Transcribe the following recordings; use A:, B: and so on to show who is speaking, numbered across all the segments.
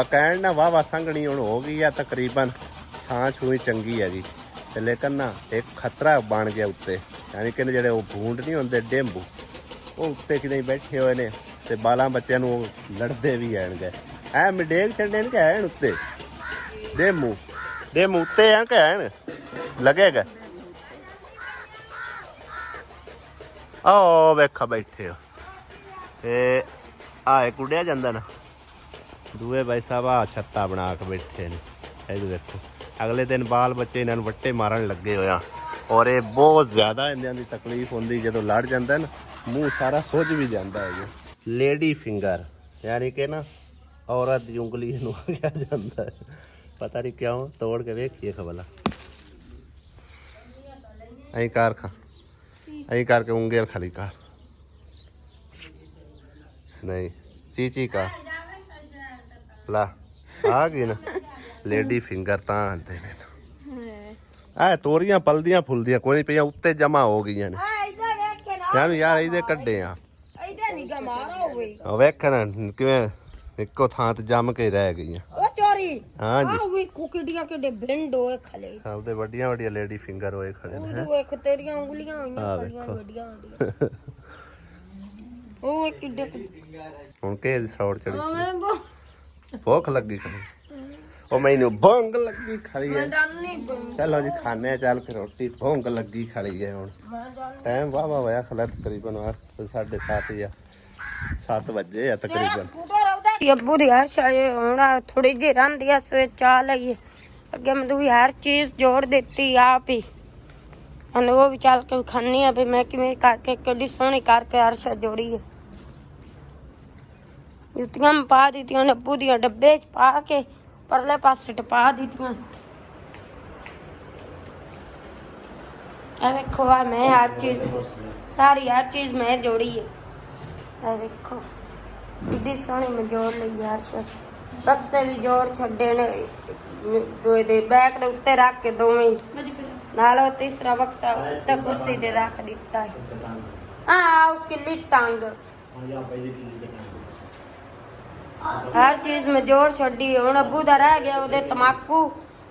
A: ਕਹਿਣ ਨਾ ਵਾਹ ਸੰਘਣੀ ਹੁਣ ਹੋ ਗਈ ਆ ਤਕਰੀਬਨ ਥਾਂ ਛੂਈ ਚੰਗੀ ਹੈਗੀ ਤੇ ਲੇਕਿਨ ਨਾ ਇੱਕ ਖਤਰਾ ਬਣ ਗਿਆ ਉੱਤੇ ਯਾਨੀ ਕਿ ਜਿਹੜੇ ਉਹ ਭੂੰਡ ਨਹੀਂ ਹੁੰਦੇ ਡੇਂਬੂ ਉਹ ਉੱਤੇ ਕਿਤੇ ਬੈਠੇ ਹੋਏ ਨੇ ਤੇ ਬਾਲਾਂ ਬੱਚਿਆਂ ਨੂੰ ਉਹ ਲੜਦੇ ਵੀ ਆਣਗੇ ਐ ਮਿਡੇਕ ਛੱਡੇ ਨੇ ਕਿ ਐਨ ਉੱਤੇ ਡੇਮੂ ਉੱਤੇ ਆ ਕਿ ਐਨ ਲੱਗੇਗਾ ਆਹ ਵੇਖਾ ਬੈਠੇ ਹੋ ਤੇ ਆਏ ਕੁੜਿਆ ਜਾਂਦਾ ਨਾ ਦੂਏ ਭਾਈ ਸਾਹਿਬ ਆ ਛੱਤਾ ਬਣਾ ਕੇ ਬੈਠੇ ਨੇ ਇਹ ਦੇਖੋ ਅਗਲੇ ਦਿਨ ਬਾਲ ਬੱਚੇ ਇਹਨਾਂ ਨੂੰ ਵੱਟੇ ਮਾਰਨ ਲੱਗੇ ਹੋਇਆ ਔਰ ਇਹ ਬਹੁਤ ਜ਼ਿਆਦਾ ਇਹਨਾਂ ਦੀ ਤਕਲੀਫ ਹੁੰਦੀ ਜਦੋਂ ਲੜ ਜਾਂਦਾ ਨਾ ਮੂੰਹ ਸਾਰਾ ਸੁੱਜ ਵੀ ਜਾਂਦਾ ਹੈ ਲੇਡੀ ਫਿੰਗਰ ਯਾਨੀ ਕਿ ਨਾ ਔਰਤ ਦੀ ਉਂਗਲੀ ਨੂੰ ਕਿਹਾ ਜਾਂਦਾ ਹੈ ਪਤਾ ਨਹੀਂ ਕਿਉਂ ਤੋੜ ਕੇ ਵੇਖੀਏ ਖਬਲਾ ਐਂ ਕਾਰ ਖਾ ਐਂ ਕਰਕੇ ਉਂਗਲ ਖਾਲੀ ਕਰ ਨਹੀਂ ਚੀਚੀ ਕਰ ਲਾ ਆ ਗਈ ਨਾ ਲੇਡੀ ਫਿੰਗਰ ਤਾਂ ਆਂਦੇ ਨੇ ਆ ਤੋਰੀਆਂ ਪਲਦੀਆਂ ਫੁੱਲਦੀਆਂ ਕੋਈ ਨਹੀਂ ਪਈਆਂ ਉੱਤੇ ਜਮਾ ਹੋ ਗਈਆਂ ਨੇ ਯਾਰ ਇਹਦੇ ਕੱਢੇ ਆ ਉਹ ਵੇਖ ਨਾ ਕਿਵੇਂ ਇੱਕੋ ਥਾਂ ਤੇ ਜੰਮ ਕੇ ਰਹਿ ਗਈਆਂ
B: ਉਹ ਚੋਰੀ
A: ਹਾਂ ਜੀ
B: ਉਹ ਵੀ ਕੁਕੜੀਆਂ ਕਿੱਡੇ ਬਿੰਡ ਹੋਏ ਖਲੇ
A: ਆਪਦੇ ਵੱਡੀਆਂ ਵੱਡੀਆਂ ਲੇਡੀ ਫਿੰਗਰ ਹੋਏ ਖੜੇ ਨੇ
B: ਉਹ ਵੇਖ ਤੇਰੀਆਂ ਉਂਗਲੀਆਂ ਹੋਈਆਂ ਬੜੀਆਂ ਵੱਡੀਆਂ ਵੱਡੀਆਂ ਉਹ ਕਿੱਡੇ
A: ਹੁਣ ਕੇ ਦੀ ਸੌੜ ਚੜੀ ਭੁੱਖ ਲੱਗੀ ਖੜੀ ਉਹ ਮੈਨੂੰ ਭੁੰਗ ਲੱਗੀ ਖੜੀ ਹੈ ਚਲੋ ਜੀ ਖਾਣੇ ਚੱਲ ਕੇ ਰੋਟੀ ਭੁੰਗ ਲੱਗੀ ਖੜੀ ਹੈ ਹੁਣ ਟਾਈਮ ਵਾਹ ਹੋਇਆ ਖਲਾ ਤਕਰੀਬਨ 7:30 ਜਾਂ 7 ਵਜੇ ਆ ਤਕਰੀਬਨ
B: ਅੱਬੂ ਦੀ ਹਰ ਸ਼ਾਇ ਹੁਣ ਥੋੜੀ ਜਿਹੀ ਰਹਿੰਦੀ ਆ ਸਵੇ ਚਾਹ ਲਈਏ ਅੱਗੇ ਮੈਂ ਤੂੰ ਹਰ ਚੀਜ਼ ਜੋੜ ਦਿੱਤੀ ਆਪ ਹੀ and ਉਹ ਵੀ ਚੱਲ ਕੇ ਖਾਣੀ ਆ ਵੀ ਮੈਂ ਕਿਵੇਂ ਕਰਕੇ ਕਿੱਡੀ ਸੋਹਣੀ ਕਰਕੇ ਅਰਸ਼ਾ ਜੋੜੀ ਹੈ ਜੁੱਤੀਆਂ ਪਾ ਦਿੱਤੀਆਂ ਅੱਬੂ ਦੀਆਂ ਡੱਬੇ 'ਚ ਪਾ ਕੇ ਪਰਲੇ ਪਾਸੇ ਟਪਾ ਦਿੱਤੀਆਂ ਇਹ ਵੇਖੋ ਆ ਮੈਂ ਹਰ ਚੀਜ਼ ਸਾਰੀ ਹਰ ਚੀਜ਼ ਮੈਂ ਜੋੜੀ ਹੈ ਇਹ ਵੇਖੋ ਕਿੱਡੀ ਸੋਹਣੀ ਮੈਂ ਜੋੜ ਲਈ ਯਾਰ ਸਰ ਬਕਸੇ ਵੀ ਜੋੜ ਛੱਡੇ ਨੇ ਦੋਏ ਦੇ ਬੈਗ ਦੇ ਉੱਤੇ ਰੱਖ ਕੇ ਦੋਵੇਂ ਨਾਲ ਉਹ ਤੀਸਰਾ ਬਕਸਾ ਉੱਤੇ ਕੁਰਸੀ ਦੇ ਰੱਖ ਦਿੱਤਾ ਹੈ हाँ उसकी लीड टांग हर चीज में जोर छड़ी हूँ अबू का रह गया वो तमाकू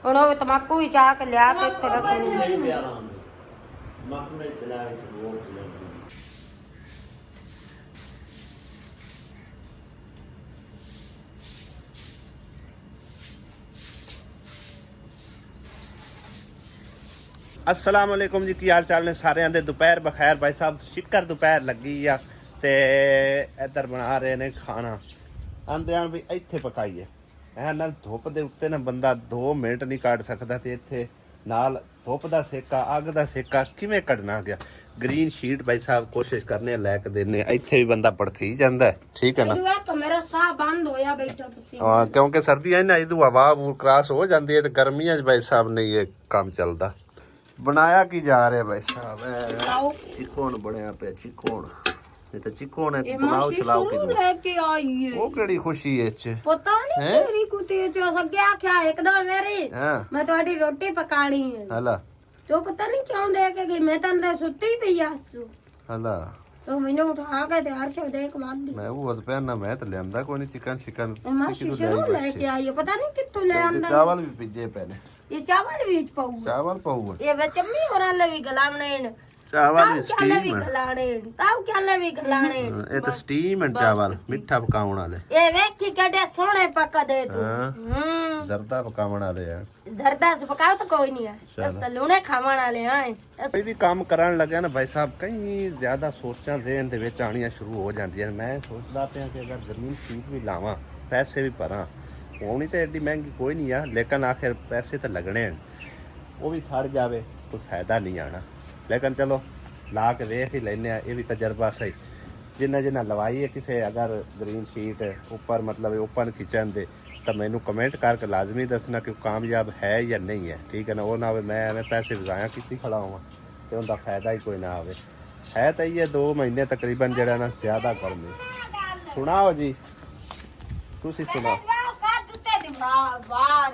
B: हूँ वो तमाकू ही चाह के लिया के इतने रखने
A: अस्सलाम वालेकुम जी की हाल चाल ने सारे आंदे दोपहर बखैर भाई साहब शिकर दोपहर लगी आ ते इधर बना रहे ने खाना आंदे भी इत्थे पकाइए ऐ नाल धुप दे उत्ते ना बंदा 2 मिनट नहीं काट सकदा ते इत्थे नाल धुप दा सेका अग दा सेका किवें कढना गया ग्रीन शीट भाई साहब कोशिश करने लैक देने इत्थे भी बंदा पड़थी जांदा है ठीक है ना
B: मेरा साह बंद होया बैठा
A: हां क्योंकि सर्दियां ना इदू हवा क्रॉस हो जांदी है ते गर्मियां भाई साहब नहीं ये काम चलदा बनाया की जा रहा है भाई साहब चिकन बनया पे चिकन ये तो चिकन है बनाओ चलाओ की
B: लेके आई है
A: वो केड़ी खुशी है च
B: पता नहीं तेरी कुत्ते जो सग्या क्या एकदम मेरी
A: हां
B: मैं तुम्हारी रोटी पकानी है
A: हला
B: तो पता नहीं क्यों लेके गई मैं तो अंदर सुती पई आसू
A: हला
B: तो मैंने उठा के तैयार से देख मार दी
A: मैं वो पे ना मैं तो लेंदा कोई नहीं चिकन चिकन
B: मासी से लेके आई है पता नहीं कित्तों ले आंदा
A: चावल भी पिजे पहले
B: ये चावल भी पाऊ
A: चावल पाऊ
B: ये वे चम्मी होरा लवी गलाने
A: चावल भी
B: क्या लवी
A: स्टीम
B: गलाने ताऊ क्या लवी गलाने
A: ये तो स्टीम है चावल मिठा पकाउण वाले
B: ये वेखी केडे सोने पका दे तू
A: जर्दा पकाउण वाले यार
B: जर्दा से पकाओ तो कोई नहीं है बस तो लूने खावण वाले हैं
A: कोई भी काम करन लगे ना भाई साहब कई ज्यादा सोचां ज़हन दे विच आणियां शुरू हो जांदियां मैं सोचदा पिया कि अगर ग्रीन शीट भी लावां पैसे भी भरां होनी तो एडी महंगी कोई नहीं है लेकिन आखिर पैसे तो लगने हैं वो भी सड़ जावे कोई फायदा नहीं आना लेकिन चलो ला के वेख ही लेने ये भी तजर्बा सही जिन्ना जिन्ना लवाई है किसी अगर ग्रीन शीट ऊपर मतलब ओपन किचन दे तो मैनू कमेंट करके लाजमी दसना कि कामयाब है या नहीं है ठीक है ना वो ना हो मैं एवं पैसे वजाया की खड़ा हुआ तो उनका फायदा ही कोई ना हो है तो ये 2 महीने तकरीबन जरा ना ज्यादा गर्मी सुनाओ जी तुसी सुनाओ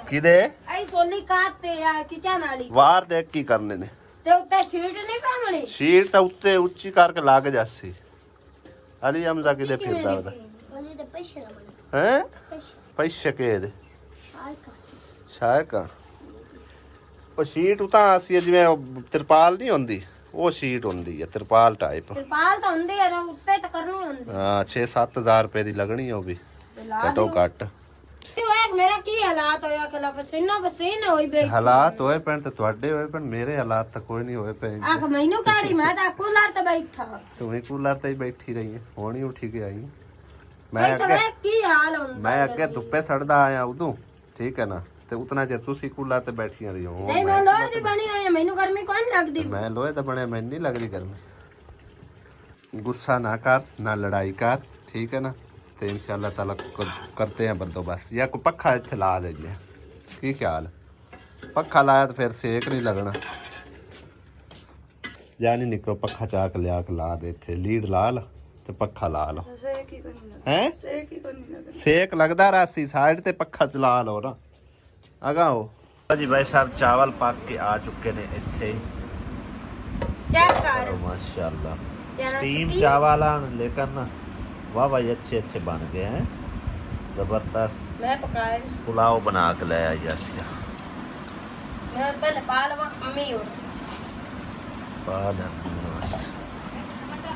A: किदे वार देख की करने ने
B: ते उत्ते शीट नहीं पावणी
A: शीट तो उत्ते उच्ची करके लाग जासी अली हमजा किदे फिरदा हैं ਪੈਸੇ ਕੇ ਦੇ ਸ਼ਾਇਕ ਉਹ ਸ਼ੀਟ ਉਹ ਤਾਂ ਅਸੀਂ ਜਿਵੇਂ ਤਿਰਪਾਲ ਨਹੀਂ ਹੁੰਦੀ ਉਹ ਸ਼ੀਟ ਹੁੰਦੀ ਹੈ ਤਿਰਪਾਲ ਟਾਈਪ
B: ਤਿਰਪਾਲ ਤਾਂ ਹੁੰਦੀ ਹੈ ਉੱਤੇ ਤਾਂ ਕਰਨੀ ਹੁੰਦੀ
A: ਹਾਂ 6-7 ਰੁਪਏ ਦੀ ਲੱਗਣੀ ਉਹ ਵੀ ਘਟੋ ਘੱਟ
B: ਮੇਰਾ ਕੀ ਹਾਲਾਤ ਹੋਇਆ ਕਿ ਪਸੀਨਾ ਪਸੀਨਾ ਹੋਈ ਬੈ
A: ਹਾਲਾਤ ਹੋਏ ਪੈਣ ਤੇ ਤੁਹਾਡੇ ਹੋਏ ਪੈਣ ਮੇਰੇ ਹਾਲਾਤ ਤਾਂ ਕੋਈ ਨਹੀਂ ਹੋਏ ਪਏ
B: ਆਖ ਮੈਨੂੰ ਕਾੜੀ ਮੈਂ ਤਾਂ ਕੂਲਰ ਤੇ ਬੈਠਾ
A: ਤੂੰ ਹੀ ਕੂਲਰ ਤੇ ਹੀ ਬੈਠੀ ਰਹੀ ਹੈ ਹੁਣ ਹੀ ਉੱਠ ਕੇ ਆਈ
B: ਮੈਂ ਕੀ ਹਾਲ ਹੁੰਦਾ
A: ਮੈਂ ਅੱਗੇ ਧੁੱਪੇ ਸੜਦਾ ਆਇਆ ਉਦੋਂ ਠੀਕ ਹੈ ਨਾ ਤੇ ਉਤਨਾ ਚਿਰ ਤੁਸੀਂ ਕੂਲਰ ਤੇ ਬੈਠੀਆਂ ਰਹੀ ਹੋ
B: ਨਹੀਂ ਮੈਂ ਲੋਹੇ ਦੀ ਬਣੀ ਹੋਈ ਮੈਨੂੰ ਗਰਮੀ ਕੋਈ ਨਹੀਂ ਲੱਗਦੀ
A: ਮੈਂ ਲੋਹੇ ਦਾ ਬਣਿਆ ਮੈਨੂੰ ਨਹੀਂ ਲੱਗਦੀ ਗਰਮੀ ਗੁੱਸਾ ਨਾ ਕਰ ਨਾ ਲੜਾਈ ਕਰ ਠੀਕ ਹੈ ਨਾ ਤੇ इंशाल्लाह ताला करते हैं बंदोबस्त या कोई पक्खा इत्थे ला देंगे की ख्याल पक्खा लाया तो फिर सेक नहीं लगना या नहीं निकलो पक्खा चाक लिया के ला दे इत्थे लीड ला ला ते पक्खा ला लो हैं सेक लगदा रासी साइड ते पक्खा चला लो ना अगा हो जी भाई साहब चावल पक के आ चुके ने इत्थे
B: चेक कर
A: माशाल्लाह स्टीम चावल लेकर ना वाह भाई अच्छे अच्छे बन गए हैं जबरदस्त
B: मैं पकाए
A: पुलाव बना के लाया यासिया
B: मैं पहले पालवा अम्मी और
A: पाल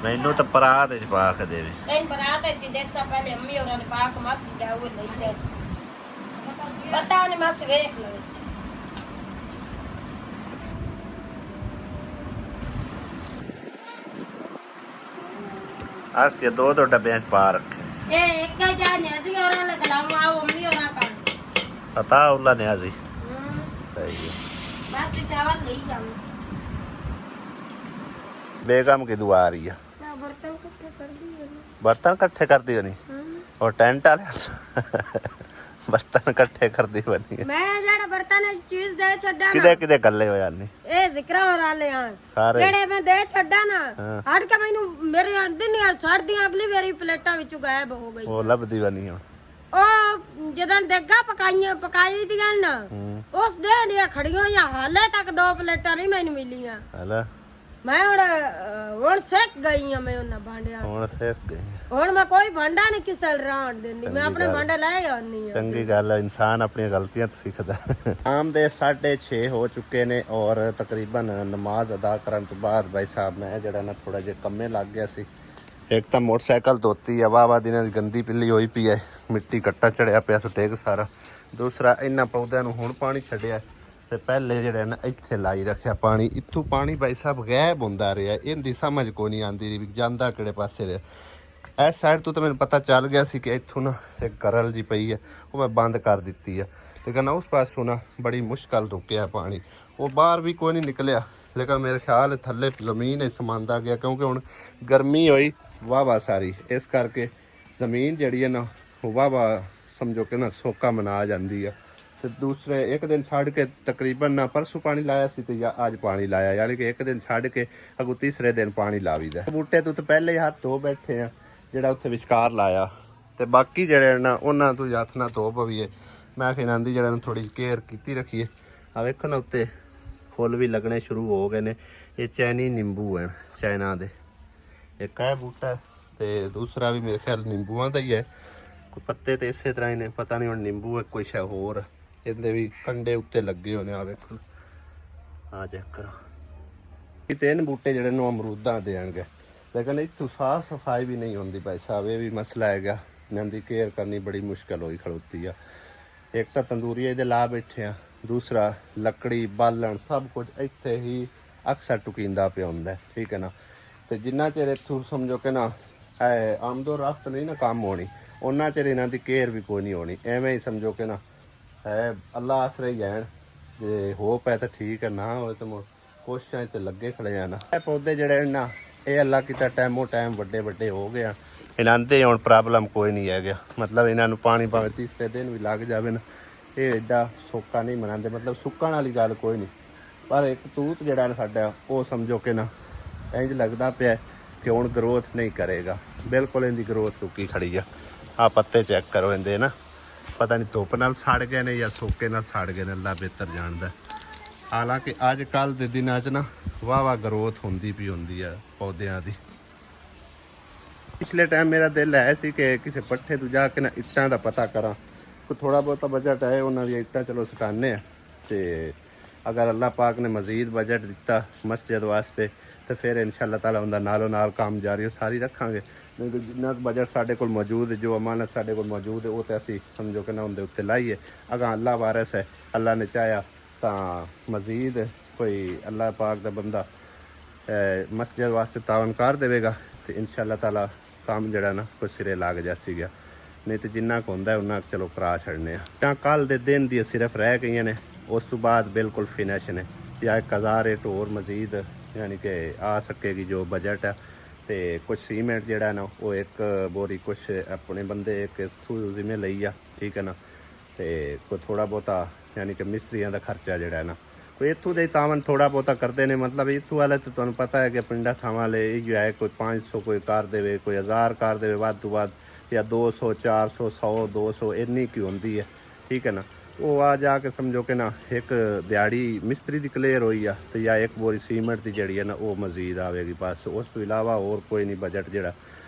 A: मैनू तो परात च पा के देवे
B: नहीं बरात है देसा पहले अम्मी और ने पाक मस्त जाओ ले देस पता नहीं मस्त देख लो
A: आसिया दो डब्बे पा रखे
B: ये एक जाने ऐसे और लगलाऊं आओ अम्मी और का
A: पता उल्ला ने आजी सही है
B: बस चावल ले जाऊं
A: बेगम की दुआ आ रही है बर्तन इकट्ठे कर दिए नहीं और टेंट वाले बर्तन इकट्ठे कर दी बनी
B: मैं जेड़ा बर्तन चीज दे छड्डा
A: किदे किदे गल्ले हो यानी
B: ए जिक्रा और आले हां
A: सारे
B: जेड़े मैं दे छड्डा ना हट के मैनू मेरे दिन यार छड़ दी अगली मेरी प्लेटा विच गायब हो गई
A: वो लभदी बनी हो
B: ओ जदन देगा पकाई दियां ना उस दे दिया खड़ियों या हाले तक 2 प्लेटा नहीं मैनू मिलियां
A: हला
B: मैं ਹੁਣ सेक गई हां मैं उन्ना भांडिया
A: ਹੁਣ सेक गई
B: ਹੁਣ मैं कोई भांडा नहीं किसल राण देंदी मैं अपने भांडे ले आनी हां
A: ਚੰਗੀ ਗੱਲ ਹੈ ਇਨਸਾਨ ਆਪਣੀਆਂ ਗਲਤੀਆਂ ਤੋਂ ਸਿੱਖਦਾ ਸ਼ਾਮ ਦੇ 6:30 ਹੋ ਚੁੱਕੇ ਨੇ ਔਰ ਤਕਰੀਬਨ ਨਮਾਜ਼ ਅਦਾ ਕਰਨ ਤੋਂ ਬਾਅਦ ਭਾਈ ਸਾਹਿਬ ਮੈਂ ਜਿਹੜਾ ਨਾ ਥੋੜਾ ਜਿਹਾ ਕੰਮੇ ਲੱਗ ਗਿਆ ਸੀ ਇੱਕ ਤਾਂ ਮੋਟਰਸਾਈਕਲ ਧੋਤੀ ਆ ਵਾਵਾ ਦਿਨਾਂ ਦੀ ਗੰਦੀ ਪਿੱਲੀ ਹੋਈ ਪਈ ਹੈ ਮਿੱਟੀ ਕੱਟਾ ਚੜਿਆ ਪਿਆ ਸੁਟੇਕ ਸਾਰਾ ਦੂਸਰਾ ਇਹਨਾਂ ਪੌਦਿਆਂ ਨੂੰ ਹੁਣ ਪਾਣੀ ਛੱਡਿਆ ਤੇ ਪਹਿਲੇ ਜਿਹੜੇ ਨਾ ਇੱਥੇ ਲਾਈ ਰੱਖਿਆ ਪਾਣੀ ਇੱਥੋਂ ਪਾਣੀ ਭਾਈ ਸਾਹਿਬ ਗਾਇਬ ਹੁੰਦਾ ਰਿਹਾ ਇਹਦੀ ਸਮਝ ਕੋਈ ਨਹੀਂ ਆਉਂਦੀ ਵੀ ਜਾਂਦਾ ਕਿਹੜੇ ਪਾਸੇ ਰਿਹਾ ਇਸ ਸਾਈਡ ਤੋਂ ਤਾਂ ਮੈਨੂੰ ਪਤਾ ਚੱਲ ਗਿਆ ਸੀ ਕਿ ਇੱਥੋਂ ਨਾ ਇੱਕ ਗਰਲ ਜੀ ਪਈ ਹੈ ਉਹ ਮੈਂ ਬੰਦ ਕਰ ਦਿੱਤੀ ਆ ਲੇਕਿਨ ਉਸ ਪਾਸੋਂ ਨਾ ਬੜੀ ਮੁਸ਼ਕਲ ਰੁਕਿਆ ਪਾਣੀ ਉਹ ਬਾਹਰ ਵੀ ਕੋਈ ਨਹੀਂ ਨਿਕਲਿਆ ਲੇਕਿਨ ਮੇਰੇ ਖਿਆਲ ਥੱਲੇ ਜ਼ਮੀਨ ਹੀ ਸਮਾਂਦਾ ਗਿਆ ਕਿਉਂਕਿ ਹੁਣ ਗਰਮੀ ਹੋਈ ਵਾਵਾ ਸਾਰੀ ਇਸ ਕਰਕੇ ਜ਼ਮੀਨ ਜਿਹੜੀ ਹੈ ਨਾ ਉਹ ਵਾਵਾ ਸਮਝੋ ਕਿ ਨਾ ਸੋਕਾ ਮਨਾ ਜਾਂਦੀ ਆ ਤੇ ਦੂਸਰੇ ਇੱਕ ਦਿਨ ਛੱਡ ਕੇ ਤਕਰੀਬਨ ਨਾ ਪਰਸੋਂ ਪਾਣੀ ਲਾਇਆ ਸੀ ਤੇ ਜਾਂ ਅੱਜ ਪਾਣੀ ਲਾਇਆ ਯਾਨੀ ਕਿ ਇੱਕ ਦਿਨ ਛੱਡ ਕੇ ਅਗੂ ਤੀਸਰੇ ਦਿਨ ਪਾਣੀ ਲਾਵੀਦਾ ਬੂਟੇ ਤੋਂ ਤਾਂ ਪਹਿਲੇ ਹੀ ਹੱਥ ਧੋ ਬੈਠੇ ਆ ਜਿਹੜਾ ਉੱਥੇ ਵਿਚਕਾਰ ਲਾਇਆ ਤੇ ਬਾਕੀ ਜਿਹੜੇ ਨਾ ਉਹਨਾਂ ਤੋਂ ਹੱਥ ਨਾ ਧੋ ਪਵੀਏ ਮੈਂ ਕਹਿੰਦਾ ਦੀ ਜਿਹੜਾ ਥੋੜੀ ਕੇਅਰ ਕੀਤੀ ਰੱਖੀਏ ਆ ਵੇਖੋ ਨਾ ਉੱਤੇ ਫੁੱਲ ਵੀ ਲੱਗਣੇ ਸ਼ੁਰੂ ਹੋ ਗਏ ਨੇ ਇਹ ਚੈਨੀ ਨਿੰਬੂ ਹਨ ਚਾਈਨਾ ਦੇ ਇੱਕ ਹੈ ਬੂਟਾ ਤੇ ਦੂਸਰਾ ਵੀ ਮੇਰੇ ਖਿਆਲ ਨਿੰਬੂਆਂ ਦਾ ਹੀ ਹੈ ਕੋਈ ਪੱਤੇ ਤੇ ਇਸੇ ਤਰ੍ਹਾਂ ਹੀ ਨੇ ਪਤਾ ਨਹੀਂ ਹੁਣ ਨਿੰਬੂ ਹੈ ਕੋਈ ਸ਼ੈ ਹੋਰ ਇਹਦੇ ਵੀ ਕੰਡੇ ਉੱਤੇ ਲੱਗੇ ਹੋਣੇ ਆ ਵੇਖੋ ਆ ਚੈੱਕ ਕਰੋ ਇਹ ਤਿੰਨ ਬੂਟੇ ਜਿਹੜੇ ਨੂੰ ਅਮਰੂਦਾਂ ਦੇਣਗੇ ਲੇਕਿਨ ਇੱਥੋਂ ਸਾਫ ਸਫਾਈ ਵੀ ਨਹੀਂ ਹੁੰਦੀ ਭਾਈ ਸਾਹਿਬ ਇਹ ਵੀ ਮਸਲਾ ਹੈਗਾ ਇਹਨਾਂ ਦੀ ਕੇਅਰ ਕਰਨੀ ਬੜੀ ਮੁਸ਼ਕਲ ਹੋਈ ਖੜੋਤੀ ਆ ਇੱਕ ਤਾਂ ਤੰਦੂਰੀ ਇਹਦੇ ਲਾ ਬੈਠੇ ਆ ਦੂਸਰਾ ਲੱਕੜੀ ਬਾਲਣ ਸਭ ਕੁਝ ਇੱਥੇ ਹੀ ਅਕਸਰ ਟੁਕੀਂਦਾ ਪਿਆ ਹੁੰਦਾ ਠੀਕ ਹੈ ਨਾ ਤੇ ਜਿੰਨਾ ਚਿਰ ਇੱਥੋਂ ਸਮਝੋ ਕਿ ਨਾ ਆਮਦੋ ਰਫਤ ਨਹੀਂ ਨਾ ਕੰਮ ਹੋਣੀ ਉਹਨਾਂ ਚਿਰ ਇਹਨਾਂ ਦੀ ਕੇਅਰ ਵੀ ਕੋਈ ਨਹੀਂ ਹੋਣੀ ਐਵੇਂ ਹੀ ਸਮਝੋ ਕਿ ਨਾ ਹੈ ਅੱਲਾ ਆਸਰੇ ਹੀ ਜਾਣ ਜੇ ਹੋ ਪਏ ਤਾਂ ਠੀਕ ਹੈ ਨਾ ਹੋਏ ਤਾਂ ਕੋਸ਼ਿਸ਼ਾਂ ਤੇ ਲੱਗੇ ਖੜੇ ਜਾਣਾ ਇਹ ਪੌਦੇ ਜਿਹੜੇ ਨਾ ਇਹ ਅੱਲਾ ਕੀਤਾ ਟਾਈਮੋ ਟਾਈਮ ਵੱਡੇ ਵੱਡੇ ਹੋ ਗਏ ਆ ਇਹਨਾਂ ਦੇ ਹੁਣ ਪ੍ਰੋਬਲਮ ਕੋਈ ਨਹੀਂ ਹੈਗਾ ਮਤਲਬ ਇਹਨਾਂ ਨੂੰ ਪਾਣੀ ਭਾਵੇਂ ਤੀਸਰੇ ਦਿਨ ਵੀ ਲੱਗ ਜਾਵੇ ਨਾ ਇਹ ਐਡਾ ਸੋਕਾ ਨਹੀਂ ਮਨਾਉਂਦੇ ਮਤਲਬ ਸੁੱਕਣ ਵਾਲੀ ਗੱਲ ਕੋਈ ਨਹੀਂ ਪਰ ਇੱਕ ਤੂਤ ਜਿਹੜਾ ਸਾਡਾ ਉਹ ਸਮਝੋ ਕਿ ਨਾ ਇੰਜ ਲੱਗਦਾ ਪਿਆ ਕਿ ਹੁਣ ਗਰੋਥ ਨਹੀਂ ਕਰੇਗਾ ਬਿਲਕੁਲ ਇਹਦੀ ਗਰੋਥ ਰੁਕੀ ਖੜੀ ਆ ਪੱਤੇ ਚੈੱਕ ਕਰੋ ਇਹਦੇ ਨਾ ਪਤਾ ਨਹੀਂ ਧੁੱਪ ਨਾਲ ਸੜ ਗਏ ਨੇ ਜਾਂ ਸੋਕੇ ਨਾਲ ਸੜ ਗਏ ਨੇ ਅੱਲਾ ਬਿਹਤਰ ਜਾਣਦਾ ਹਾਲਾਂਕਿ ਅੱਜ ਕੱਲ੍ਹ ਦੇ ਦਿਨਾਂ 'ਚ ਨਾ ਵਾਹ ਗਰੋਥ ਹੁੰਦੀ ਵੀ ਹੁੰਦੀ ਆ ਪੌਦਿਆਂ ਦੀ ਪਿਛਲੇ ਟਾਈਮ ਮੇਰਾ ਦਿਲ ਹੈ ਸੀ ਕਿ ਕਿਸੇ ਪੱਠੇ ਤੋਂ ਜਾ ਕੇ ਨਾ ਇੱਟਾਂ ਦਾ ਪਤਾ ਕਰਾਂ ਕੋਈ ਥੋੜਾ ਬਹੁਤਾ ਬਜਟ ਹੈ ਉਹਨਾਂ ਦੀ ਇੱਟਾਂ ਚਲੋ ਸਟਾਨੇ ਆ। ਤੇ ਅਗਰ ਅੱਲਾਹ ਪਾਕ ਨੇ ਮਜ਼ੀਦ ਬਜਟ ਦਿੱਤਾ ਮਸਜਿਦ ਵਾਸਤੇ ਤੇ ਫਿਰ ਇਨਸ਼ਾਅੱਲਾ ਤਾਲਾ ਉਹਦਾ ਨਾਲੋਂ ਨਾਲ ਕੰਮ ਜਾਰੀ ਸਾਰੀ ਰੱਖਾਂਗੇ। ਨਹੀਂ ਤਾਂ ਜਿੰਨਾ ਬਜਟ ਸਾਡੇ ਕੋਲ ਮੌਜੂਦ ਹੈ, ਜੋ ਅਮਾਨਤ ਸਾਡੇ ਕੋਲ ਮੌਜੂਦ ਹੈ, ਉਹ ਤਾਂ ਅਸੀਂ ਸਮਝੋ ਕਿ ਨਾ ਉਹਦੇ ਉੱਤੇ ਲਾਈਏ। ਅਗਾਂ ਅੱਲਾਹ ਵਾਰਿਸ ਹੈ, ਅੱਲਾਹ ਨੇ ਚਾਹਿਆ ਤਾਂ ਮਜ਼ੀਦ ਕੋਈ ਅੱਲਾਹ ਪਾਕ ਦਾ ਬੰਦਾ ਮਸਜਿਦ ਵਾਸਤੇ ਤਾਵਨ ਕਰ ਦੇਵੇਗਾ ਤੇ ਇਨਸ਼ਾਅੱਲਾ ਤਾਲਾ ਕੰਮ ਜਿਹੜਾ ਨਾ ਕੋਈ ਸਿਰੇ ਲੱਗ ਜਾ ਸੀਗਾ। ਨਹੀਂ ਤੇ ਜਿੰਨਾ ਕੁ ਹੁੰਦਾ ਉਹਨਾਂ ਚਲੋ ਕਰਾ ਛੱਡਨੇ ਆ। ਜਾਂ ਕੱਲ ਦੇ ਦਿਨ ਦੀ ਸਿਰਫ ਰਹਿ ਗਈਆਂ ਨੇ, ਉਸ ਤੋਂ ਬਾਅਦ ਬਿਲਕੁਲ ਫਿਨਿਸ਼ ਨੇ। ਜਾਂ 1000 ਰੇਟ ਹੋਰ ਮਜ਼ੀਦ ਯਾਨੀ ਕਿ ਆ ਸਕੇਗੀ ਜੋ ਬਜਟ ਹੈ। ਤੇ ਕੁਛ ਸੀਮੈਂਟ ਜਿਹੜਾ ਨਾ ਉਹ ਇੱਕ ਬੋਰੀ ਕੁਛ ਆਪਣੇ ਬੰਦੇ ਇੱਕ ਇਥੋਂ ਜਿਵੇਂ ਲਈ ਆ, ਠੀਕ ਹੈ ਨਾ। ਤੇ ਕੋਈ ਥੋੜਾ ਬਹੁਤਾ ਯਾਨੀ ਕਿ ਮਿਸਤਰੀਆਂ ਦਾ ਖਰਚਾ ਜਿਹੜਾ ਹੈ ਨਾ ਕੋਈ ਇੱਥੋਂ ਦੇ ਤਾਵਨ ਥੋੜਾ ਬਹੁਤਾ ਕਰਦੇ ਨੇ। ਮਤਲਬ ਇੱਥੋਂ ਵਾਲੇ ਤਾਂ ਤੁਹਾਨੂੰ ਪਤਾ ਹੈ ਕਿ ਪਿੰਡਾਂ ਥਾਵਾਂ ਵਾਲੇ ਇਹ ਹੈ ਕੋਈ 500 ਕੋਈ ਕਰ ਦੇਵੇ, ਕੋਈ 1000 ਕਰ ਦੇਵੇ ਵੱਧ ਤੋਂ ਵੱਧ, ਜਾਂ 200 400 100 200 ਇੰਨੀ ਕੀ ਹੁੰਦੀ ਹੈ, ਠੀਕ ਹੈ ਨਾ। ਉਹ ਆ ਜਾ ਕੇ ਸਮਝੋ ਕਿ ਨਾ ਇੱਕ ਦਿਹਾੜੀ ਮਿਸਤਰੀ ਦੀ ਕਲੀਅਰ ਹੋਈ ਆ ਤੇ ਜਾਂ ਇੱਕ ਬੋਰੀ ਸੀਮੈਂਟ ਦੀ ਜਿਹੜੀ ਹੈ ਨਾ ਉਹ ਮਜ਼ੀਦ ਆਵੇਗੀ ਬਸ। ਉਸ ਤੋਂ ਇਲਾਵਾ ਹੋਰ ਕੋਈ ਨਹੀਂ ਬਜਟ ਜਿਹੜਾ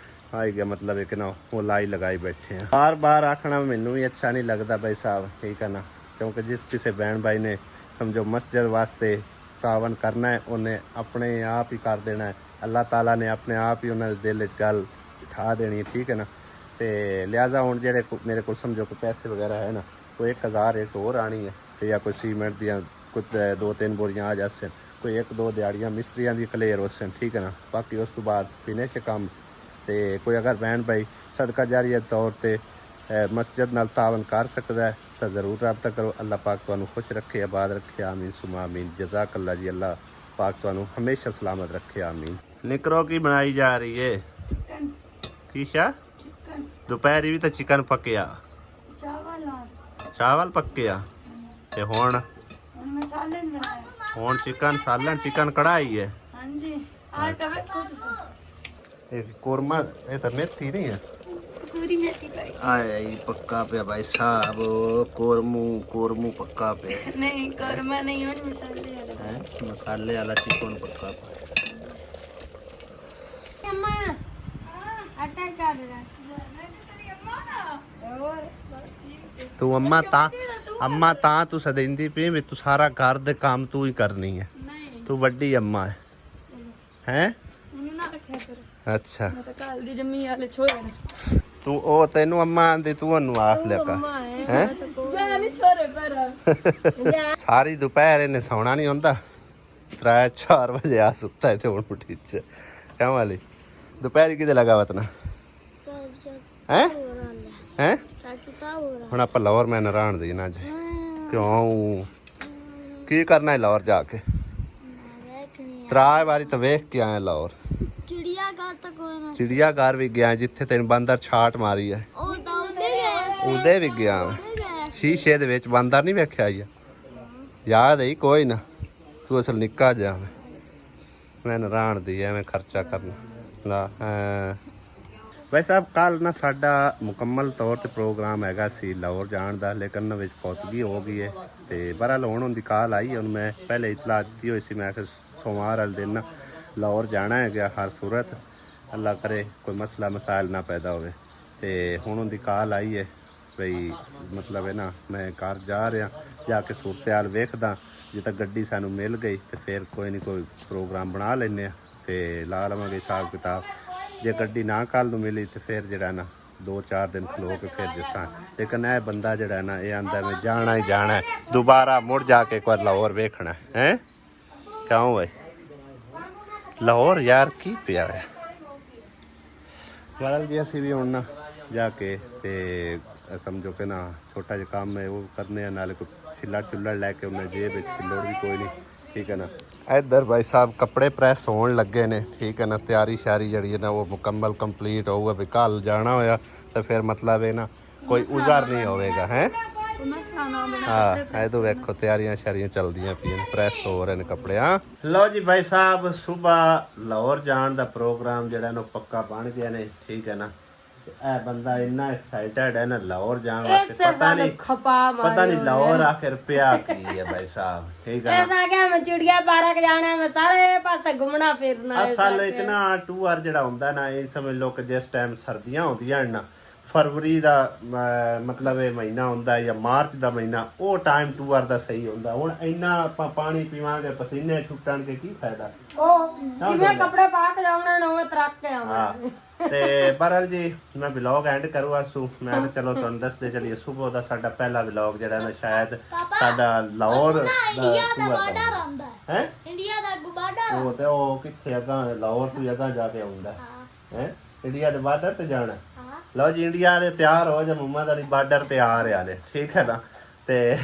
A: ਆਈ ਗਿਆ। ਮਤਲਬ ਹੈ ਕਿ ਨਾ ਉਹ ਲਾਈ ਲਗਾਈ ਬੈਠੇ ਆ। ਬਾਰ ਆਖਣਾ ਮੈਨੂੰ ਵੀ ਅੱਛਾ ਨਹੀਂ ਲੱਗਦਾ ਭਾਈ ਸਾਹਿਬ, ਠੀਕ ਹੈ ਨਾ। ਕਿਉਂਕਿ ਜਿਸ ਕਿਸੇ ਬਹਿਣ ਭਾਈ ਨੇ ਸਮਝੋ ਮਸਜਿਦ ਵਾਸਤੇ ਤਾਵਨ ਕਰਨਾ ਹੈ ਉਹਨੇ ਆਪਣੇ ਆਪ ਹੀ ਕਰ ਦੇਣਾ ਹੈ। ਅੱਲਾਹ ਤਾਲਾ ਨੇ ਆਪਣੇ ਆਪ ਹੀ ਉਹਨਾਂ ਦੇ ਦਿਲ 'ਚ ਗੱਲ ਬਿਠਾ ਦੇਣੀ ਹੈ, ਠੀਕ ਹੈ ਨਾ। ਤੇ ਲਿਹਾਜ਼ਾ ਹੁਣ ਜਿਹੜੇ ਮੇਰੇ ਕੋਲ ਸਮਝੋ ਕੋਈ ਪੈਸੇ ਵਗੈਰਾ ਹੈ ਨਾ ਕੋਈ 1000 ਰੇਟ ਹੋਰ ਆਣੀ ਹੈ ਤੇ ਜਾਂ ਕੋਈ ਸੀਮੈਂਟ ਦੀਆਂ ਕੁਝ 2-3 ਬੋਰੀਆਂ ਆ ਜਾਸਨ, ਕੋਈ 1-2 ਦਿਹਾੜੀਆਂ ਮਿਸਤਰੀਆਂ ਦੀ ਕਲੀਅਰ ਹੋ ਸਨ, ਠੀਕ ਹੈ ਨਾ। ਬਾਕੀ ਉਸ ਤੋਂ ਬਾਅਦ ਫਿਨਿਸ਼ ਕੰਮ। ਤੇ ਕੋਈ ਅਗਰ ਬਹਿਣ ਭਾਈ ਸਦਕਾ ਜਾਰੀਆ ਤੌਰ ਤੇ ਮਸਜਿਦ ਨਾਲ ਤਾਵਨ ਕਰ ਸਕਦਾ ਹੈ ਤਾਂ ਜ਼ਰੂਰ ਰਾਬਤਾ ਕਰੋ। ਅੱਲਾਹ ਪਾਕ ਤੁਹਾਨੂੰ ਖੁਸ਼ ਰੱਖੇ, ਆਬਾਦ ਰੱਖੇ, ਆਮੀਨ ਸੁਮਾ ਆਮੀਨ। ਜਜ਼ਾਕ ਅੱਲਾ ਜੀ, ਅੱਲਾਹ ਪਾਕ ਤੁਹਾਨੂੰ ਹਮੇਸ਼ਾ ਸਲਾਮਤ ਰੱਖੇ, ਆਮੀਨ। ਨਿਕਰੋ ਕੀ ਬਣਾਈ ਜਾ ਰਹੀ ਏ? ਕੀ ਸ਼ਾ? ਦੁਪਹਿਰੀ ਵੀ ਤਾਂ ਚਿਕਨ ਪੱਕਿਆ, ਚਾਵਲ ਪੱਕੇ ਆ ਤੇ ਹੁਣ ਚਿਕਨ ਸਾਲਣ, ਚਿਕਨ ਕੜਾਈ ਹੈ। ਇਹ ਕੋਰਮਾ ਇਹ ਤਾਂ ਮੇਥੀ ਨਹੀਂ ਹੈ,
B: ਕਸੂਰੀ ਮੇਥੀ ਪਾਈ।
A: ਆਏ ਪੱਕਾ ਪਿਆ ਭਾਈ ਸਾਹਿਬ, ਕੋਰਮੂ ਪੱਕਾ ਪਿਆ।
B: ਨਹੀਂ ਕੋਰਮਾ ਨਹੀਂ, ਹੁਣ ਮਸਾਲੇ ਵਾਲਾ
A: ਮਸਾਲੇ ਵਾਲਾ ਚਿਕਨ ਪੱਕਾ ਪਿਆ।
B: ਅੰਮਾ ਆਟਾ ਕਾੜ ਲੈ
A: ਤੂੰ ਅੰਮਾ ਤਾਂ ਤੂੰ ਸਦਿੰਦੀ ਪਈ ਵੀ ਤੂੰ ਸਾਰਾ ਘਰ ਦੇ ਕੰਮ ਤੂੰ ਹੀ ਕਰਨੀ ਹੈ। ਤੂੰ ਵੱਡੀ ਅੰਮਾ ਹੈ ਹੈ। ਅੱਛਾ ਤੂੰ ਉਹ ਤੈਨੂੰ ਅੰਮਾ ਆਂਦੀ, ਤੂੰ ਉਹਨੂੰ ਆਖ ਲਿਆ ਕਰ ਹੈ। ਸਾਰੀ ਦੁਪਹਿਰ ਇਹਨੇ ਸੌਣਾ ਨਹੀਂ ਹੁੰਦਾ, 3-4 ਵਜੇ ਆ ਸੁੱਤਾ ਤੇ ਹੁਣ ਉੱਠੀ ਚ ਕਿਉਂ ਵਾਲੀ ਦੁਪਹਿਰ ਕਿਤੇ ਲਗਾ ਵਤਨਾ ਹੈ ਹੈ। ਹੁਣ ਆਪਾਂ ਲਾਹੌਰ ਮੈਂ ਨਰਾਣ ਦੀ ਨਾ ਜਾ ਕਿਉਂ ਕੀ ਕਰਨਾ ਹੈ ਲਾਹੌਰ ਜਾ ਕੇ? 3 ਵਾਰੀ ਤਾਂ ਵੇਖ ਕੇ ਆਇਆ ਲਾਹੌਰ। ਚਿੜੀਆ ਘਰ ਵੀ ਗਿਆ ਜਿੱਥੇ ਤੈਨੂੰ ਬਾਂਦਰ ਛਾਟ ਮਾਰੀ ਹੈ, ਉਹਦੇ ਵੀ ਗਿਆ ਮੈਂ। ਸ਼ੀਸ਼ੇ ਦੇ ਵਿੱਚ ਬਾਂਦਰ ਨਹੀਂ ਵੇਖਿਆ ਯਾਦ ਹੈ? ਕੋਈ ਨਾ ਤੂੰ ਅਸਲ ਨਿੱਕਾ ਜਿਹਾ ਮੈਂ ਨਰਾਣ ਦੀ ਐਵੇਂ ਖਰਚਾ ਕਰਨਾ ਲਾ। ਭਾਈ ਸਾਹਿਬ ਕੱਲ ਨਾ ਸਾਡਾ ਮੁਕੰਮਲ ਤੌਰ ਤੇ ਪ੍ਰੋਗਰਾਮ ਹੈਗਾ ਸੀ ਲਾਹੌਰ ਜਾਣ ਦਾ, ਲੇਕਿਨ ਵਿੱਚ ਪਹੁੰਚਗੀ ਹੋ ਗਈ ਹੈ ਤੇ ਬਹਰਾਲ ਹੁਣ ਉਹਦੀ ਕਾਲ ਆਈ। ਹੁਣ ਮੈਂ ਪਹਿਲੇ ਇਤਲਾਹ ਦਿੱਤੀ ਹੋਈ ਸੀ, ਮੈਂ ਕਿ ਸੋਮਵਾਰ ਵਾਲੇ ਦਿਨ ਨਾ ਲਾਹੌਰ ਜਾਣਾ ਹੈਗਾ ਹਰ ਸੂਰਤ, ਅੱਲਾ ਕਰੇ ਕੋਈ ਮਸਲਾ ਮਸਾਇਲ ਨਾ ਪੈਦਾ ਹੋਵੇ। ਤੇ ਹੁਣ ਉਹਦੀ ਕਾਲ ਆਈ ਹੈ ਬਈ ਮਤਲਬ ਹੈ ਨਾ ਮੈਂ ਘਰ ਜਾ ਰਿਹਾ, ਜਾ ਕੇ ਸੂਰਤ-ਹਾਲ ਵੇਖਦਾ। ਜੇ ਤਾਂ ਗੱਡੀ ਸਾਨੂੰ ਮਿਲ ਗਈ ਤੇ ਫਿਰ ਕੋਈ ਨਹੀਂ ਕੋਈ ਪ੍ਰੋਗਰਾਮ ਬਣਾ ਲੈਂਦੇ ਆ ਤੇ ਲਾ ਲਵਾਂਗੇ ਹਿਸਾਬ ਕਿਤਾਬ। ਜੇ ਗੱਡੀ ਨਾ ਕੱਲ ਨੂੰ ਮਿਲੀ ਤੇ ਫਿਰ ਜਿਹੜਾ ਨਾ 2-4 ਦਿਨ ਖਲੋ ਕੇ ਫਿਰ ਜਿਸਾਂ। ਲੇਕਿਨ ਇਹ ਬੰਦਾ ਜਿਹੜਾ ਨਾ ਇਹ ਆਂਦਾ ਮੈਂ ਜਾਣਾ ਹੀ ਜਾਣਾ ਹੈ, ਦੁਬਾਰਾ ਮੁੜ ਜਾ ਕੇ ਇੱਕ ਵਾਰ ਲਾਹੌਰ ਵੇਖਣਾ ਹੈ। ਕਿਉਂ ਭਾਈ ਲਾਹੌਰ ਯਾਰ ਕੀ ਪਿਆ ਹੈ। ਬਹਰਾਲ ਜੀ ਅਸੀਂ ਵੀ ਹੁਣ ਨਾ ਜਾ ਕੇ ਤੇ ਸਮਝੋ ਕਿ ਨਾ ਛੋਟਾ ਜਿਹਾ ਕੰਮ ਹੈ ਉਹ ਕਰਨੇ ਆ, ਨਾਲੇ ਕੋਈ ਛਿੱਲੜ ਲੈ ਕੇ ਉਹਨੇ ਜੇਬ ਵਿੱਚ ਛਿੱਲੜ ਵੀ ਕੋਈ ਨਹੀਂ, ਠੀਕ ਹੈ ਨਾ। ਇੱਧਰ ਭਾਈ ਸਾਹਿਬ ਕੱਪੜੇ ਪ੍ਰੈਸ ਹੋਣ ਲੱਗੇ ਨੇ, ਠੀਕ ਹੈ ਨਾ। ਤਿਆਰੀ ਸ਼ਿਆਰੀ ਜਿਹੜੀ ਹੈ ਨਾ ਉਹ ਮੁਕੰਮਲ ਕੰਪਲੀਟ ਹੋਊਗਾ ਵੀ ਕੱਲ ਜਾਣਾ ਹੋਇਆ ਤਾਂ ਫਿਰ ਮਤਲਬ ਇਹ ਨਾ ਕੋਈ ਉਜ਼ਾਰ ਨਹੀਂ ਹੋਵੇਗਾ ਹੈ। ਹਾਂ ਇਹ ਤੋਂ ਵੇਖੋ ਤਿਆਰੀਆਂ ਸ਼ਿਆਰੀਆਂ ਚੱਲਦੀਆਂ ਪਈਆਂ, ਪ੍ਰੈਸ ਹੋ ਰਹੇ ਨੇ ਕੱਪੜੇ। ਹਾਂ ਲਓ ਜੀ ਭਾਈ ਸਾਹਿਬ ਸੁਬਾਹ ਲਾਹੌਰ ਜਾਣ ਦਾ ਪ੍ਰੋਗਰਾਮ ਜਿਹੜਾ ਨਾ ਪੱਕਾ ਬਣ ਗਿਆ ਨੇ, ਠੀਕ ਹੈ ਨਾ। ਇਹ ਬੰਦਾ ਇੰਨਾ ਐਕਸਾਈਟਡ ਹੈ ਨਾ ਲਾਹੌਰ ਜਾਣ ਵਾਸਤੇ, ਪਤਾ ਨਹੀਂ ਲਾਹੌਰ ਆਖਿਰ ਪਿਆ ਕੀ ਹੈ ਭਾਈ ਸਾਹਿਬ, ਠੀਕ ਹੈ ਨਾ।
B: ਮੈਂ ਚਿੜੀਆ ਪਾਰਕ ਜਾਣਾ, ਮੈਂ ਸਾਰੇ ਪਾਸੇ ਘੁੰਮਣਾ ਫਿਰਨਾ।
A: ਅਸਲ ਇਤਨਾ ਟੂਰ ਜਿਹੜਾ ਹੁੰਦਾ ਨਾ ਇਹ ਸਮਝ ਲਓ ਕਿ ਜਿਸ ਟਾਈਮ ਸਰਦੀਆਂ ਹੁੰਦੀਆਂ ਨਾ ਫਰਵਰੀ ਦਾ ਮਤਲਬ ਇਹ ਮਹੀਨਾ ਹੁੰਦਾ ਜਾਂ ਮਾਰਚ ਦਾ ਮਹੀਨਾ, ਉਹ ਟਾਈਮ ਟੂਰ ਦਾ ਸਹੀ ਹੁੰਦਾ। ਹੁਣ ਇੰਨਾ ਆਪਾਂ ਪਾਣੀ ਪੀਵਾਂਗੇ, ਪਸੀਨੇ ਛੁੱਟਣਗੇ, ਕੀ ਫਾਇਦਾ?
B: ਉਹ ਜਿਵੇਂ ਕੱਪੜੇ ਪਾ ਕੇ ਜਾਉਣਾ ਨਾ ਉਵੇਂ ਤਰਕ ਕੇ ਆਉਣਾ।
A: ਹਾਂ ਤੇ ਬਹਰਹਾਲ ਜੀ ਮੈਂ ਵਲੌਗ ਐਂਡ ਕਰੂਗਾ ਸੂ। ਮੈਂ ਕਿਹਾ ਚਲੋ ਤੁਹਾਨੂੰ ਦੱਸਦੇ ਚੱਲੀਏ ਸਵੇਰ ਦਾ ਸਾਡਾ ਪਹਿਲਾ ਵਲੌਗ ਜਿਹੜਾ ਨਾ ਸ਼ਾਇਦ ਸਾਡਾ ਲਾਹੌਰ ਦਾ
C: ਬਾਰਡਰ ਆਉਂਦਾ
A: ਹੈ।
C: ਇੰਡੀਆ ਦਾ ਬਾਰਡਰ
A: ਉਹ ਤੇ ਉਹ ਕਿੱਥੇ ਅਗਾ ਲਾਹੌਰ ਤੋਂ ਅਗਾ ਜਾ ਕੇ ਆਉਂਦਾ ਹੈ। ਇੰਡੀਆ ਦੇ ਬਾਰਡਰ ਤੇ ਜਾਣਾ। ਲਓ ਜੀ ਇੰਡੀਆ ਦੇ ਤਿਆਰ ਹੋ ਜਾ, ਮੁਹੰਮਦ ਅਲੀ ਬਾਰਡਰ ਤੇ ਆ ਰਿਹਾ ਨੇ, ਠੀਕ ਹੈ ਨਾ। ਤੇ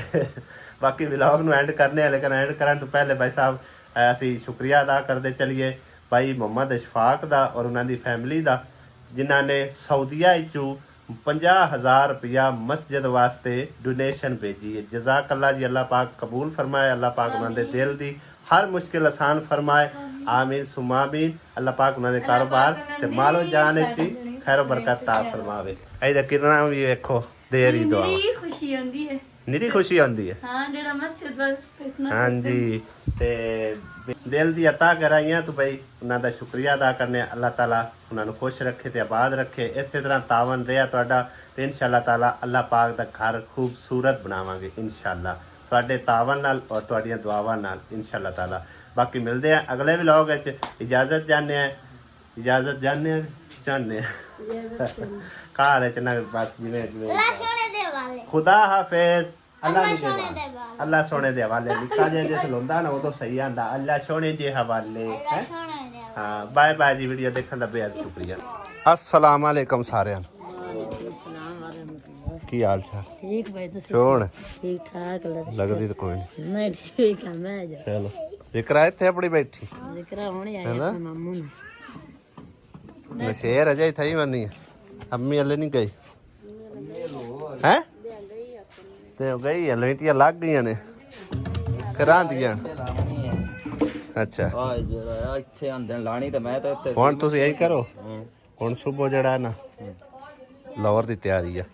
A: ਬਾਕੀ ਵਲੌਗ ਨੂੰ ਐਂਡ ਕਰਨੇ ਆ, ਲੇਕਿਨ ਐਂਡ ਕਰਨ ਤੋਂ ਪਹਿਲੇ ਭਾਈ ਸਾਹਿਬ ਅਸੀਂ ਸ਼ੁਕਰੀਆ ਅਦਾ ਕਰਦੇ ਚਲੀਏ ਭਾਈ ਮੁਹੰਮਦ ਇਸ਼ਫਾਕ ਦਾ ਔਰ ਉਹਨਾਂ ਦੀ ਫੈਮਿਲੀ ਦਾ, ਜਿਨ੍ਹਾਂ ਨੇ ਸਾਊਦੀਆ ਵਿੱਚੋਂ 50,000 ਰੁਪਇਆ ਮਸਜਿਦ ਵਾਸਤੇ ਡੋਨੇਸ਼ਨ ਭੇਜੀ ਹੈ। ਜਜ਼ਾਕ ਅੱਲਾ ਜੀ, ਅੱਲਾਹ ਪਾਕ ਕਬੂਲ ਫਰਮਾਏ, ਅੱਲਾਹ ਪਾਕ ਉਹਨਾਂ ਦੇ ਦਿਲ ਦੀ ਹਰ ਮੁਸ਼ਕਿਲ ਆਸਾਨ ਫਰਮਾਏ, ਆਮੀਨ ਸੁਮਾ ਆਮੀਨ। ਅੱਲਾਹ ਪਾਕ ਉਹਨਾਂ ਦੇ ਕਾਰੋਬਾਰ ਤੇ ਮਾਲੋ ਜਾਨ ਵਿੱਚ ਖੈਰ ਬਰਕਤ ਤਾ ਫਰਮਾਵੇ। ਇਹਦਾ ਕਿਰਨਾ ਵੀ ਵੇਖੋ, ਦੇਰੀ ਦੁਆ,
D: ਬੜੀ ਖੁਸ਼ੀ ਹੁੰਦੀ ਹੈ।
A: ਨਿਰੀ ਖੁਸ਼ੀ ਹੁੰਦੀ ਹੈ।
D: ਹਾਂ ਜਿਹੜਾ ਮਸਜਿਦ ਵਾਸਤੇ ਇਤਨਾ
A: ਹਾਂਜੀ ਤੇ ਦਿਲ ਦੀ ਅਤਾ ਕਰਾਈਆਂ ਤਾਂ ਭਾਈ ਉਹਨਾਂ ਦਾ ਸ਼ੁਕਰੀਆ ਅਦਾ ਕਰਨੇ। ਅੱਲਾਹ ਤਾਲਾ ਉਹਨਾਂ ਨੂੰ ਖੁਸ਼ ਰੱਖੇ ਤੇ ਆਬਾਦ ਰੱਖੇ। ਇਸੇ ਤਰ੍ਹਾਂ ਤਾਵਨ ਰਿਹਾ ਤੁਹਾਡਾ ਤੇ ਇਨਸ਼ਾਅੱਲਾ ਤਾਲਾ ਅੱਲਾਹ ਪਾਕ ਦਾ ਘਰ ਖੂਬਸੂਰਤ ਬਣਾਵਾਂਗੇ ਇਨਸ਼ਾਅੱਲਾ, ਤੁਹਾਡੇ ਤਾਵਨ ਨਾਲ ਔਰ ਤੁਹਾਡੀਆਂ ਦੁਆਵਾਂ ਨਾਲ ਇਨਸ਼ਾਅੱਲਾ ਤਾਲਾ। ਬਾਕੀ ਮਿਲਦੇ ਆ ਅਗਲੇ ਵਲੌਗ ਵਿੱਚ। ਇਜਾਜ਼ਤ ਚਾਹੁੰਦੇ ਆ ਘਰ ਚ ਨਾ ਬਸ ਜਿਵੇਂ
C: ਸੋਨੇ ਦੇ ਵਾਲੇ
A: ਖੁਦਾ ਹਾਫਿਜ਼। ਅੱਲਾ
C: ਅੱਲਾ
A: ਦੇ
C: ਸੋਹਣੇ
A: ਹਵਾਲੇ,
C: ਦੇ ਵਾਲੇ।
A: ਅੱਲਾ ਸੋਹਣੇ ਦੇ ਹਵਾਲੇ। ਨਿੱਕਾ ਜਿਹਾ ਜਿਸ ਹੁੰਦਾ ਨਾ ਉਦੋਂ ਸਹੀ ਆਂਦਾ ਅੱਲਾ ਸੋਹਣੇ ਦੇ ਹਵਾਲੇ ਹੈ।
C: ਸੋਨੇ ਦੇ ਵਾਲੇ।
A: ਹਾਂ ਬਾਏ ਬਾਏ ਜੀ। ਵੀਡੀਓ ਦੇਖਣ ਦਾ ਬੇहद ਸ਼ੁਕਰੀਆ। अस्सलाम वालेकुम साਰਿਆਂ ਨੂੰ। ਕੀ ਹਾਲ ਚਾਲ?
D: ਠੀਕ ਭਾਈ ਤੁਸੀਂ
A: ਸੋਹਣ
D: ਠੀਕ ਠਾਕ
A: ਲੱਗਦੀ ਤਾਂ ਕੋਈ ਨਹੀਂ।
D: ਮੈਂ ਠੀਕ ਆ। ਮੈਂ ਜਾ
A: ਚਲੋ ਜ਼ਿਕਰ ਇੱਥੇ ਆਪਣੀ ਬੈਠੀ
D: ਜ਼ਿਕਰਾ ਹੋਣੀ ਆਇਆ
A: ਹੈਨਾ?
D: ਆਪਣੇ ਮਾਮੂ ਨੇ
A: ਨਸ਼ੇਰ ਅਜੇ ਥਈ ਬੰਦੀ ਹੈ। ਅੰਮੀ ਹਲੇ ਨਹੀਂ ਗਈ ਹੈ ਤੇ ਉਹ ਗਈ ਹਲੇ ਤੇ ਲੱਗ ਗਈਆਂ ਨੇ ਕਰਾਂਦੀਆਂ। ਅੱਛਾ
E: ਆ ਜਿਹੜਾ ਇੱਥੇ ਆਂਦੇ ਲਾਣੀ ਤੇ ਮੈਂ ਤਾਂ ਇੱਥੇ
A: ਹੁਣ ਤੁਸੀਂ ਇਹੀ ਕਰੋ। ਹੁਣ ਸੁਬਹ ਜਿਹੜਾ ਨਾ ਲਾਹੌਰ ਦੀ ਤਿਆਰੀ ਆ।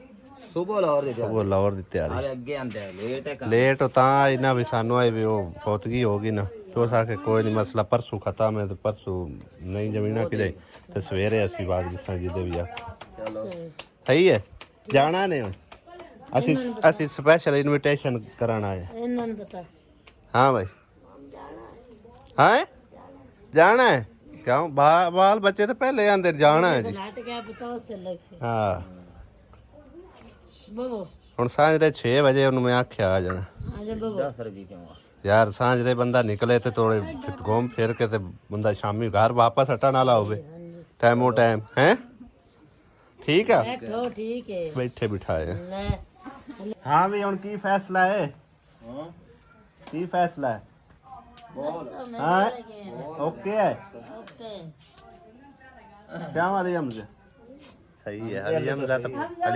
E: ਸੁਬਹ ਲਾਹੌਰ ਦੇ
A: ਸੁਬਹ ਲਾਹੌਰ ਦੀ ਤਿਆਰੀ
E: ਆਲੇ ਅੱਗੇ ਆਂਦੇ ਲੇਟ ਹੈ
A: ਲੇਟ ਤਾਂ ਇਹਨਾਂ ਵੀ ਸਾਨੂੰ ਆਏ ਵੀ ਉਹ ਫੌਤਗੀ ਹੋ ਗਈ ਨਾ ਤੋ ਸਾਕੇ ਕੋਈ ਨਹੀਂ ਮਸਲਾ ਪਰਸੋਂ ਖਤਮ ਹੈ ਤੇ ਪਰਸੋਂ ਨਹੀਂ ਜ਼ਮੀਨਾਂ ਕਿਤੇ ਤੇ ਸਵੇਰੇ ਅਸੀਂ ਬਾਗ ਜਿਸਾਂ ਜਿਹਦੇ ਵੀ ਆ
E: ਚਲੋ
A: ਸਹੀ ਹੈ ਜਾਣਾ ਨੇ ਹੁਣ। ਅਸੀਂ ਸਪੈਸ਼ਲ ਇਨਵੀਟੇਸ਼ਨ ਕਰਾਣਾ ਹੈ।
D: ਇਹਨਾਂ ਨੂੰ ਪਤਾ
A: हाँ भाई हाँ जाना है क्यों बाल बच्चे तो पहले अंदर जाना है जी।
D: लाट क्या पता उससे अलग से
A: हाँ
D: बबो
A: ਹੁਣ ਸਾਂਝਰੇ 6 ਵਜੇ ਉਹਨੂੰ ਮੈਂ ਆਖਿਆ ਆ ਜਾਣਾ।
D: आजा बबो
E: 10 ਰੁਪਏ ਕਿਉਂ
A: ਯਾਰ ਸਾਂਝਰੇ ਬੰਦਾ ਨਿਕਲੇ ਤੇ ਥੋੜੇ ਘੁੰਮ ਫਿਰ ਕੇ ਤੇ ਬੰਦਾ ਸ਼ਾਮੀ ਘਰ ਵਾਪਸ ਹਟਣ ਵਾਲਾ ਹੋਵੇ ਟਾਈਮੋ ਟਾਈਮ ਹੈ। ਠੀਕ ਆ
D: बैठो ठीक है
A: ਬੈਠੇ ਬਿਠਾਏ।
D: ले
A: ਹਾਂ ਵੀ ਹੁਣ ਕੀ ਫੈਸਲਾ ਹੈ?
E: ਹਾਂ
A: ਕੀ ਫੈਸਲਾ ਹੈ?
D: मैं
A: हाँ ओके है
D: ओके
A: क्या अली हमजा सही है। अली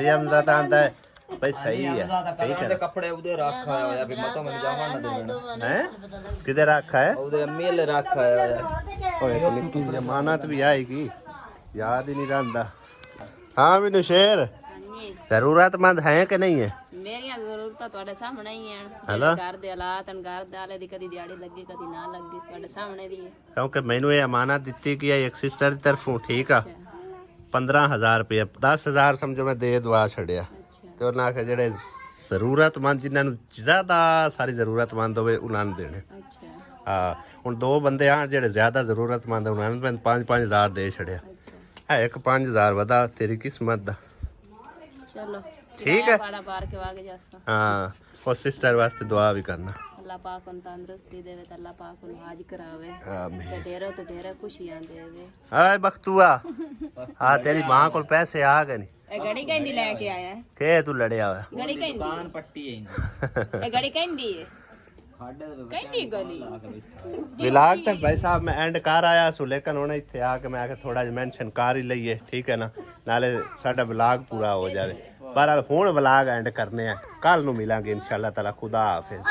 A: हमजा तो आंदा है भाई सही है। ठीक है
E: ਤੇ ਕੱਪੜੇ ਉਹਦੇ ਰੱਖ ਆਇਆ ਹੋਇਆ ਵੀ ਮਤੋਂ ਮੈਨੂੰ ਜਾਵਾਂ ਨਾ ਦੇਣਾ
A: हैं किधर रखा है?
E: ਉਹਦੇ ਮੇਲ ਰੱਖ ਆਇਆ ਹੋਇਆ
A: ओए निक्की जमानत भी आएगी याद ही नहीं रहता। हाँ भी शेर जरूरतमंद है कि नहीं है?
F: ਮੇਰੀਆਂ ਜ਼ਰੂਰਤਾਂ ਤੁਹਾਡੇ ਸਾਹਮਣੇ ਹੀ
A: ਹੈਨਾ?
F: ਹਨ। ਘਰ ਦੇ ਹਾਲਾਤ ਹਨ, ਘਰ ਦੇ ਹਾਲੇ ਦੀ ਕਦੀ ਦਿਹਾੜੀ ਲੱਗੀ ਕਦੀ ਨਾ ਲੱਗੀ, ਤੁਹਾਡੇ ਸਾਹਮਣੇ ਦੀ ਹੈ।
A: क्योंकि मैनू ये अमानत दी कि एक सिस्टर की तरफों ठीक आ 15,000 रुपये 10,000 समझो मैं दे दुआ छड़िया ते उन्हें आखे जेड़े ਜ਼ਰੂਰਤਮੰਦ ਜਿਨ੍ਹਾਂ ਨੂੰ ਜ਼ਿਆਦਾ ਸਾਰੀ ਜ਼ਰੂਰਤਮੰਦ ਹੋਵੇ ਉਹਨਾਂ ਨੂੰ ਦੇਣੇ।
F: ਅੱਛਾ
A: ਹਾਂ ਹੁਣ ਦੋ ਬੰਦੇ ਆ ਜਿਹੜੇ ਜ਼ਿਆਦਾ ਜ਼ਰੂਰਤਮੰਦ ਉਹਨਾਂ ਨੂੰ 5-5,000 ਦੇ ਛੜਿਆ ਹੈ। ਇੱਕ 5,000 ਵਧਾ ਤੇਰੀ ਕਿਸਮਤ ਦਾ।
F: ਚਲੋ
A: ਠੀਕ ਹੈ।
F: ਪਾੜਾ ਪਾਰ ਕੇ ਵਾਗੇ ਜਾਸਾ।
A: ਹਾਂ ਉਹ ਸਿਸਟਰ ਵਾਸਤੇ ਦੁਆ ਵੀ ਕਰਨਾ।
F: ਅੱਲਾਹ ਪਾਕ ਨੂੰ ਤੰਦਰੁਸਤੀ ਦੇਵੇ ਤੇ ਅੱਲਾਹ ਪਾਕ ਨੂੰ ਹਾਜ ਕਰਾਵੇ
A: ਆਮੀਨ।
F: ਤੇ ਢੇਰੋਂ ਤੋਂ ਢੇਰ ਖੁਸ਼ੀਆਂ ਦੇਵੇ।
A: ਆਏ ਬਖਤੂਆ ਆ ਤੇਰੀ ਮਾਂ ਕੋਲ ਪੈਸੇ ਆ ਗਏ ਨੇ।
F: ਇਹ ਗੜੀ ਕਹਿੰਦੀ ਲੈ ਕੇ ਆਇਆ ਹੈ।
A: ਕਿ ਤੂੰ ਲੜਿਆ ਹੋਇਆ?
F: ਗੜੀ ਕਹਿੰਦੀ
E: ਕਾਨ ਪੱਟੀ ਹੈ
F: ਇਹ ਗੜੀ ਕਹਿੰਦੀ ਹੈ
E: ਖਾਡੇ ਦੇ
F: ਕਹਿੰਦੀ ਗਲੀ
A: ਵਿਲਾਗ ਤੱਕ ਭਾਈ ਸਾਹਿਬ ਮੈਂ ਐਂਡ ਕਰ ਆਇਆ ਸੋ ਲੇਕਿਨ ਹੁਣ ਇੱਥੇ ਆ ਕੇ ਮੈਂ ਆਖਿਆ ਥੋੜਾ ਜਿਹਾ ਮੈਂਸ਼ਨ ਕਰ ਹੀ ਲਈਏ ਠੀਕ ਹੈ ਨਾ ਨਾਲੇ ਸਾਡਾ ਵਿਲਾਗ ਪੂਰਾ ਹੋ ਜਾਵੇ। ਪਰ ਹੁਣ ਵਿਲਾਗ ਐਂਡ ਕਰਨੇ ਆ ਕੱਲ ਨੂੰ ਮਿਲਾਂਗੇ ਇਨਸ਼ਾਅੱਲਾ ਤਾਲਾ। ਖੁਦਾ ਹਾਫਿਜ਼।